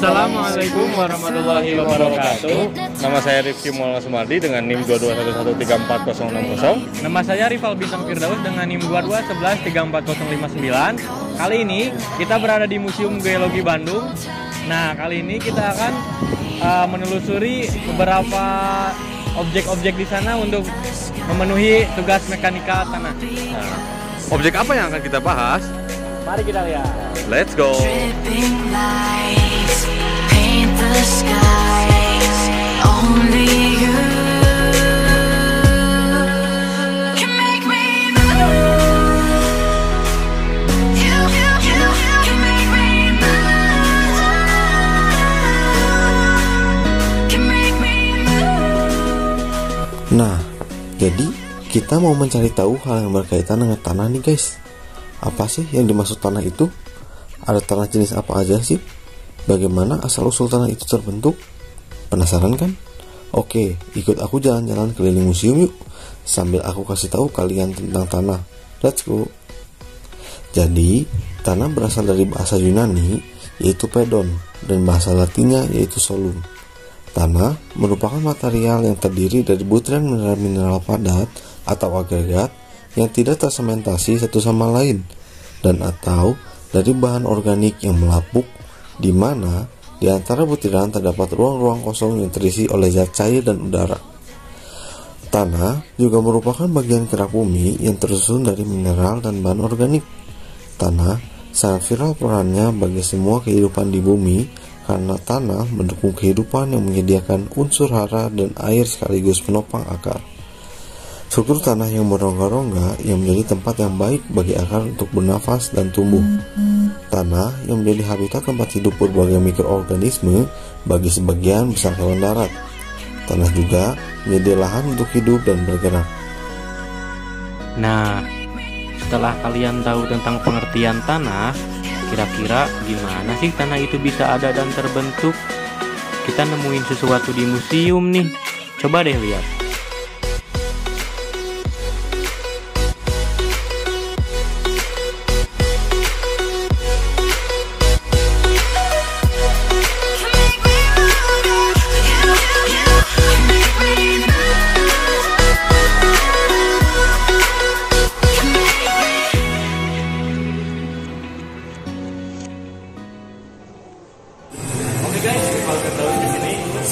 Assalamualaikum warahmatullahi wabarakatuh. Nama saya Rifki Maulana Sumardi dengan NIM 221134060. Nama saya Rival Bintang Firdaus dengan NIM 221134059. Kali ini kita berada di Museum Geologi Bandung. Nah, kali ini kita akan menelusuri beberapa objek-objek di sana untuk memenuhi tugas mekanika tanah. Nah, objek apa yang akan kita bahas? Mari kita lihat. Let's go. Nah, jadi kita mau mencari tahu hal yang berkaitan dengan tanah nih guys. Apa sih yang dimaksud tanah itu? Ada tanah jenis apa aja sih? Bagaimana asal-usul tanah itu terbentuk? Penasaran kan? Oke, ikut aku jalan-jalan keliling museum yuk. Sambil aku kasih tahu kalian tentang tanah. Let's go. Jadi, tanah berasal dari bahasa Yunani yaitu pedon dan bahasa Latinnya yaitu solum. Tanah merupakan material yang terdiri dari butiran mineral-mineral padat atau agregat yang tidak tersementasi satu sama lain dan atau dari bahan organik yang melapuk, di mana di antara butiran terdapat ruang-ruang kosong yang terisi oleh zat cair dan udara. Tanah juga merupakan bagian kerak bumi yang tersusun dari mineral dan bahan organik. Tanah sangat vital perannya bagi semua kehidupan di bumi karena tanah mendukung kehidupan yang menyediakan unsur hara dan air sekaligus penopang akar. Struktur tanah yang berongga-rongga yang menjadi tempat yang baik bagi akar untuk bernafas dan tumbuh. Tanah yang menjadi habitat tempat hidup berbagai mikroorganisme bagi sebagian besar hewan darat. Tanah juga menjadi lahan untuk hidup dan bergerak. Nah, setelah kalian tahu tentang pengertian tanah, kira-kira gimana sih tanah itu bisa ada dan terbentuk? Kita nemuin sesuatu di museum nih. Coba deh lihat.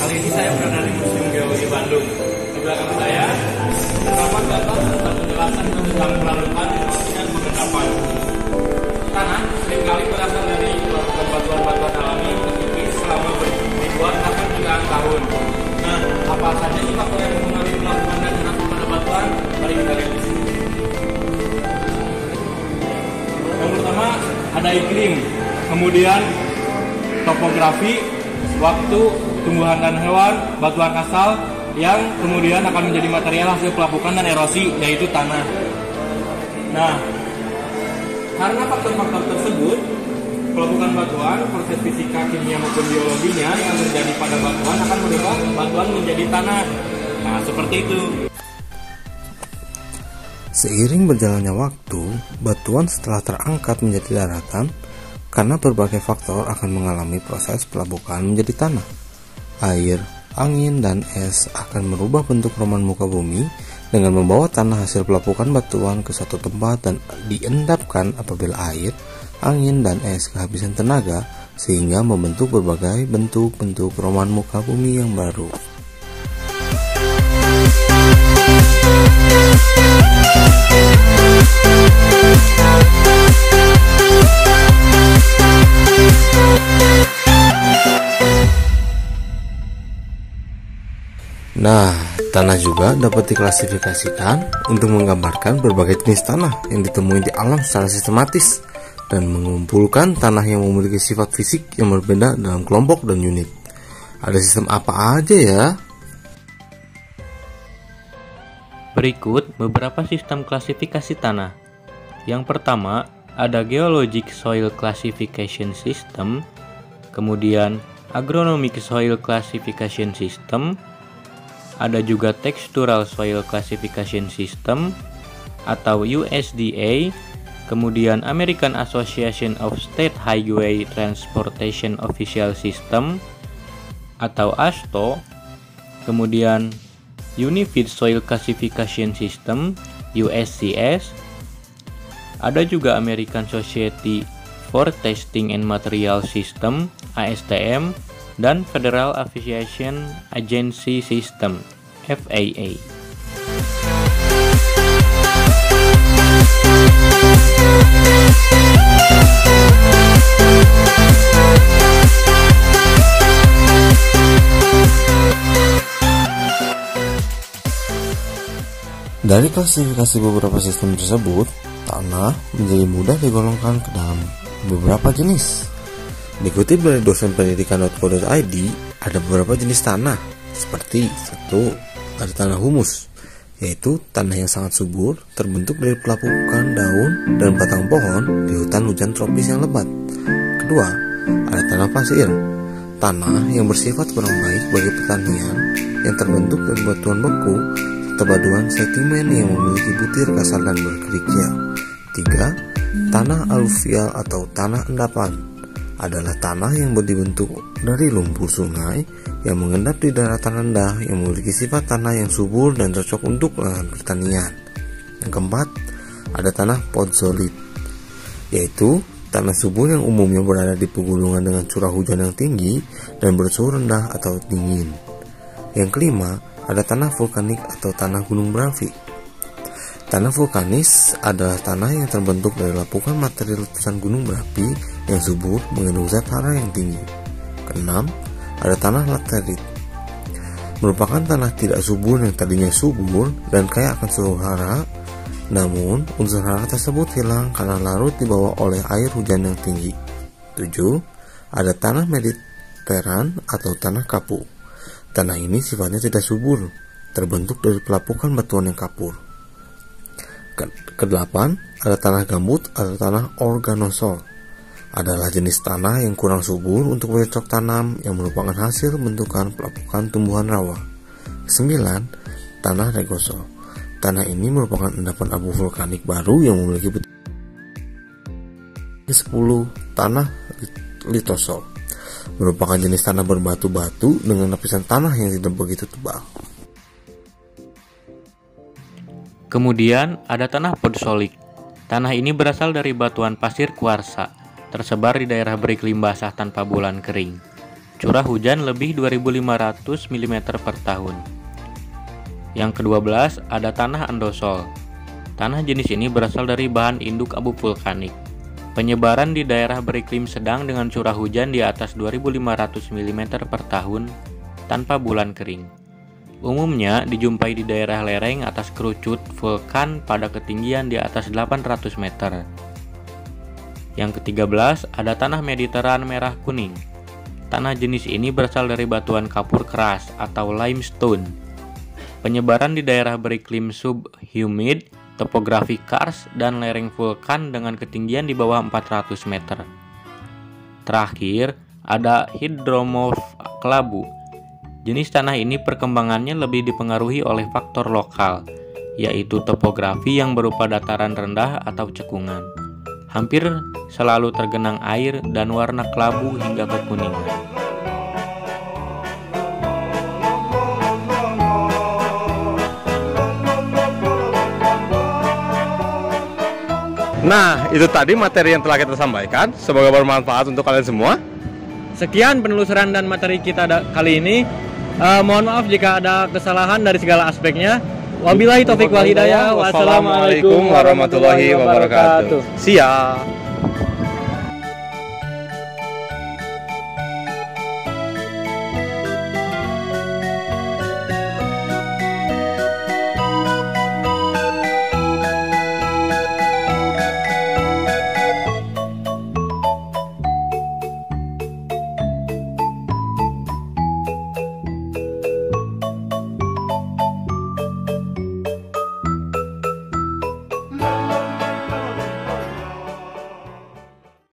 Kali ini saya berada di Museum Geologi Bandung. Di belakang saya terdapat data tentang penjelasan tentang pelarutan dan pengendapan. Tanah seringkali berasal dari batuan-batuan alami terkikis selama ribuan bahkan jutaan tahun. Nah, apa saja sih faktor yang mempengaruhi pelarutan dan pengendapan pada batuan? Mari kita lihat di sini. Yang pertama ada iklim, kemudian topografi, waktu, tumbuhan dan hewan, batuan asal yang kemudian akan menjadi material hasil pelapukan dan erosi, yaitu tanah. Nah, karena faktor-faktor tersebut, pelapukan batuan, proses fisika, kimia maupun biologinya yang terjadi pada batuan akan merubah batuan menjadi tanah. Nah, seperti itu. Seiring berjalannya waktu, batuan setelah terangkat menjadi daratan karena berbagai faktor akan mengalami proses pelapukan menjadi tanah. Air, angin, dan es akan merubah bentuk roman muka bumi dengan membawa tanah hasil pelapukan batuan ke satu tempat dan diendapkan apabila air, angin, dan es kehabisan tenaga sehingga membentuk berbagai bentuk-bentuk roman muka bumi yang baru. Nah, tanah juga dapat diklasifikasikan untuk menggambarkan berbagai jenis tanah yang ditemui di alam secara sistematis dan mengumpulkan tanah yang memiliki sifat fisik yang berbeda dalam kelompok dan unit. Ada sistem apa aja ya? Berikut beberapa sistem klasifikasi tanah. Yang pertama, ada Geologic Soil Classification System, kemudian Agronomic Soil Classification System, ada juga Textural Soil Classification System atau USDA, kemudian American Association of State Highway Transportation Official System atau AASHTO, kemudian Unified Soil Classification System USCS, ada juga American Society for Testing and Material System ASTM, dan Federal Aviation Agency System FAA. Dari klasifikasi beberapa sistem tersebut, tanah menjadi mudah digolongkan ke dalam beberapa jenis. Dikutip dari dosen pendidikan.co.id, ada beberapa jenis tanah, seperti 1. Ada tanah humus, yaitu tanah yang sangat subur, terbentuk dari pelapukan daun dan batang pohon di hutan hujan tropis yang lebat. Kedua, ada tanah pasir, tanah yang bersifat kurang baik bagi pertanian, yang terbentuk dari batuan beku atau batuan sedimen yang memiliki butir kasar dan berkerikil. 3. Tanah aluvial atau tanah endapan adalah tanah yang dibentuk dari lumpur sungai yang mengendap di daratan rendah yang memiliki sifat tanah yang subur dan cocok untuk lahan pertanian. Yang keempat, ada tanah podzolit, yaitu tanah subur yang umumnya berada di pegunungan dengan curah hujan yang tinggi dan bersuhu rendah atau dingin. Yang kelima, ada tanah vulkanik atau tanah gunung berapi. Tanah vulkanis adalah tanah yang terbentuk dari lapukan materi letusan gunung berapi yang subur mengandung zat hara yang tinggi. Keenam, ada tanah laterit, merupakan tanah tidak subur yang tadinya subur dan kaya akan suhu hara, namun unsur hara tersebut hilang karena larut dibawa oleh air hujan yang tinggi. 7. Ada tanah mediteran atau tanah kapu. Tanah ini sifatnya tidak subur, terbentuk dari pelapukan batuan yang kapur. Kedelapan, ada tanah gambut atau tanah organosol. Adalah jenis tanah yang kurang subur untuk bercocok tanam yang merupakan hasil bentukan pelapukan tumbuhan rawa. 9. Tanah regosol. Tanah ini merupakan endapan abu vulkanik baru yang memiliki 10. Tanah litosol, merupakan jenis tanah berbatu-batu dengan lapisan tanah yang tidak begitu tebal. Kemudian ada tanah podzolik. Tanah ini berasal dari batuan pasir kuarsa, tersebar di daerah beriklim basah tanpa bulan kering. Curah hujan lebih 2.500 mm per tahun. Yang ke-12 ada tanah andosol. Tanah jenis ini berasal dari bahan induk abu vulkanik. Penyebaran di daerah beriklim sedang dengan curah hujan di atas 2.500 mm per tahun tanpa bulan kering. Umumnya dijumpai di daerah lereng atas kerucut vulkan pada ketinggian di atas 800 meter. Yang ke-13 ada tanah mediteran merah kuning. Tanah jenis ini berasal dari batuan kapur keras atau limestone. Penyebaran di daerah beriklim subhumid, topografi kars, dan lereng vulkan dengan ketinggian di bawah 400 meter. Terakhir, ada hidromorf kelabu. Jenis tanah ini perkembangannya lebih dipengaruhi oleh faktor lokal, yaitu topografi yang berupa dataran rendah atau cekungan. Hampir selalu tergenang air dan warna kelabu hingga kekuningan. Nah, itu tadi materi yang telah kita sampaikan. Semoga bermanfaat untuk kalian semua. Sekian penelusuran dan materi kita kali ini. Mohon maaf jika ada kesalahan dari segala aspeknya. Wabillahi taufiq wal hidayah. Wassalamualaikum warahmatullahi wabarakatuh. Siap.